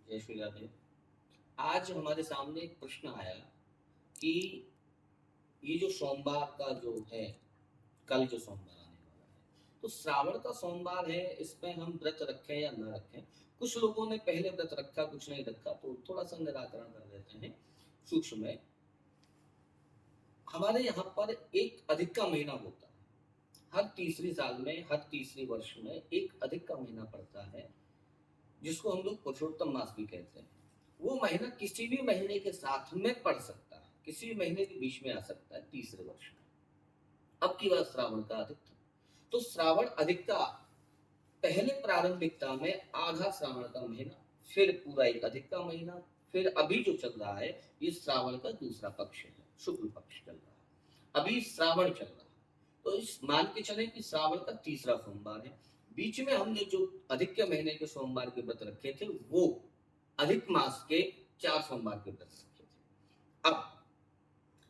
जय श्री राधे। आज हमारे सामने एक प्रश्न आया कि ये जो सोमवार का जो है, कल जो सोमवार आने वाला है, तो श्रावण का सोमवार है, इसमें हम व्रत रखें या ना रखें। कुछ लोगों ने पहले व्रत रखा, कुछ नहीं रखा, तो थोड़ा सा निराकरण कर देते हैं सूक्ष्म में। हमारे यहाँ पर एक अधिक का महीना होता है। हर तीसरी साल में, हर तीसरी वर्ष में एक अधिक का महीना पड़ता है, जिसको हम लोग पुरुषोत्तम मास भी कहते हैं। वो महीना किसी भी महीने के साथ में पड़ सकता है, किसी भी महीने के बीच में आ सकता है तीसरे वर्ष में। अब की बात श्रावण का अधिक था, तो श्रावण अधिक का पहले प्रारंभिकता में आधा श्रावण का महीना, फिर पूरा एक अधिक का महीना, फिर अभी जो चल रहा है ये श्रावण का दूसरा पक्ष है, शुक्ल पक्ष चल रहा है, अभी श्रावण चल रहा है। तो इस मान के चले कि श्रावण का तीसरा सोमवार है। बीच में हमने जो अधिक के महीने के सोमवार के व्रत रखे थे, वो अधिक मास के 4 सोमवार के व्रत रखे थे। अब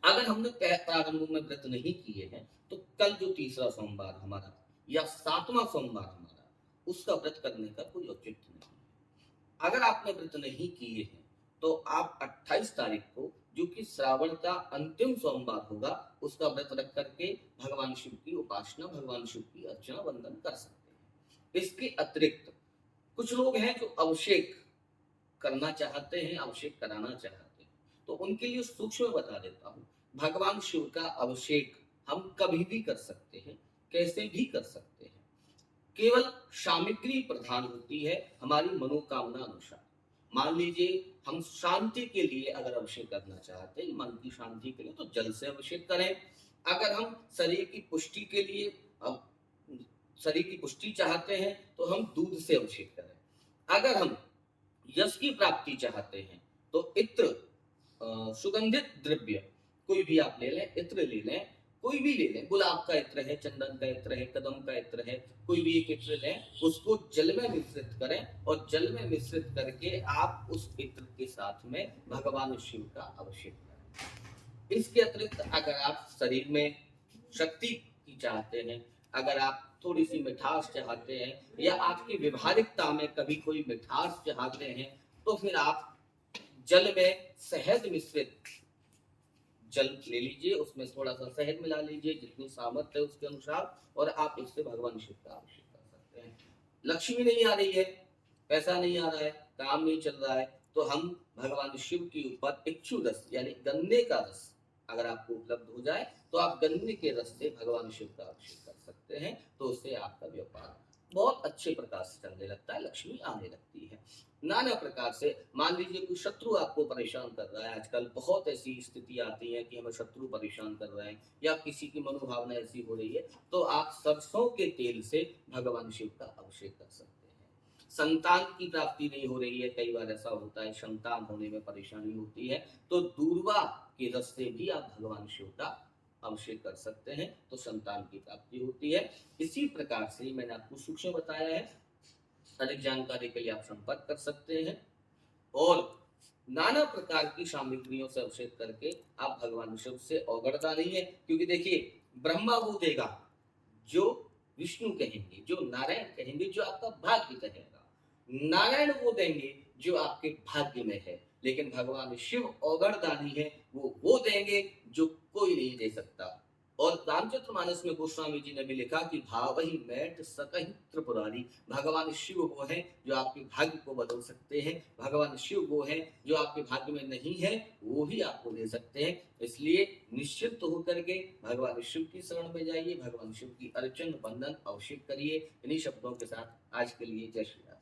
अगर हमने प्रारंभ में व्रत नहीं किए हैं, तो कल जो तीसरा सोमवार हमारा या 7वां सोमवार हमारा, उसका व्रत करने का कोई औचित्य नहीं है। अगर आपने व्रत नहीं किए हैं, तो आप 28 तारीख को, जो कि श्रावण का अंतिम सोमवार होगा, उसका व्रत रख करके भगवान शिव की उपासना, भगवान शिव की अर्चना वंदन कर सकते हैं। इसके अतिरिक्त कुछ लोग हैं जो अभिषेक करना चाहते हैं, अभिषेक कराना चाहते हैं, तो उनके लिए सूक्ष्म बता देता हूँ। भगवान शिव का अभिषेक हम कभी भी कर सकते हैं, कैसे भी कर सकते हैं। केवल सामग्री प्रधान होती है हमारी मनोकामना अनुसार। मान लीजिए हम शांति के लिए अगर अभिषेक करना चाहते हैं, मन की शांति के लिए, तो जल से अभिषेक करें। अगर हम शरीर की पुष्टि के लिए शरीर की पुष्टि चाहते हैं, तो हम दूध से अभिषेक करें। अगर हम यश की प्राप्ति चाहते हैं, तो इत्र, सुगंधित द्रव्य कोई भी आप ले लें, इत्र ले लें, कोई भी ले लें, गुलाब का इत्र है, चंदन का इत्र है, कदम का इत्र है, कोई भी एक इत्र लें, उसको जल में मिश्रित करें और जल में मिश्रित करके आप उस इत्र के साथ में भगवान शिव का अभिषेक करें। इसके अतिरिक्त अगर आप शरीर में शक्ति की चाहते हैं, अगर आप थोड़ी सी मिठास चाहते हैं, या आपकी व्यवहारिकता में कभी कोई मिठास चाहते हैं, तो फिर आप जल में शहद मिश्रित जल ले लीजिए, उसमें थोड़ा सा शहद मिला लीजिए, जितनी सामर्थ्य है उसके अनुसार, और आप इससे भगवान शिव का अभिषेक कर सकते हैं। लक्ष्मी नहीं आ रही है, पैसा नहीं आ रहा है, काम नहीं चल रहा है, तो हम भगवान शिव के ऊपर इक्षु रस यानी गन्ने का रस अगर आपको उपलब्ध हो जाए, तो आप गन्ने के रस से भगवान शिव का अभिषेक कर सकते हैं। तो उससे आपका व्यापार बहुत अच्छे प्रकार से चलने लगता है, लक्ष्मी आने लगती है। नाना प्रकार से मान लीजिए कोई शत्रु आपको परेशान कर रहा है, आजकल बहुत ऐसी स्थिति आती है कि हमें शत्रु परेशान कर रहे हैं, या किसी की मनोभावना ऐसी हो रही है, तो आप सरसों के तेल से भगवान शिव का अभिषेक कर सकते हैं। संतान की प्राप्ति नहीं हो रही है, कई बार ऐसा होता है, संतान होने में परेशानी होती है, तो दूर्वा के रस से भी आप भगवान शिव का अभिषेक कर सकते हैं, तो संतान की प्राप्ति होती है। इसी प्रकार से मैंने आपको सूक्ष्म बताया है। अधिक जानकारी के लिए आप संपर्क कर सकते हैं, और नाना प्रकार की सामग्रियों से अभिषेक करके आप भगवान शिव से अवगढ़ता नहीं है, क्योंकि देखिए ब्रह्मा वो देगा जो विष्णु कहेंगे, जो नारायण कहेंगे, जो आपका भाग्य कहेगा। नारायण वो देंगे जो आपके भाग्य में है, लेकिन भगवान शिव अवगढ़दानी है, वो देंगे जो कोई नहीं दे सकता। और रामचरितमानस में गोस्वामी जी ने भी लिखा कि भावहि मैट सकहि त्रिपुरारी। भगवान शिव वो हैं जो आपके भाग्य को बदल सकते हैं, भगवान शिव वो हैं जो आपके भाग्य में नहीं है, वो भी आपको दे सकते हैं। इसलिए निश्चित होकर के भगवान शिव की शरण में जाइए, भगवान शिव की अर्चन वंदन अभिषेक करिए। इन्हीं शब्दों के साथ आज के लिए जय श्री राम।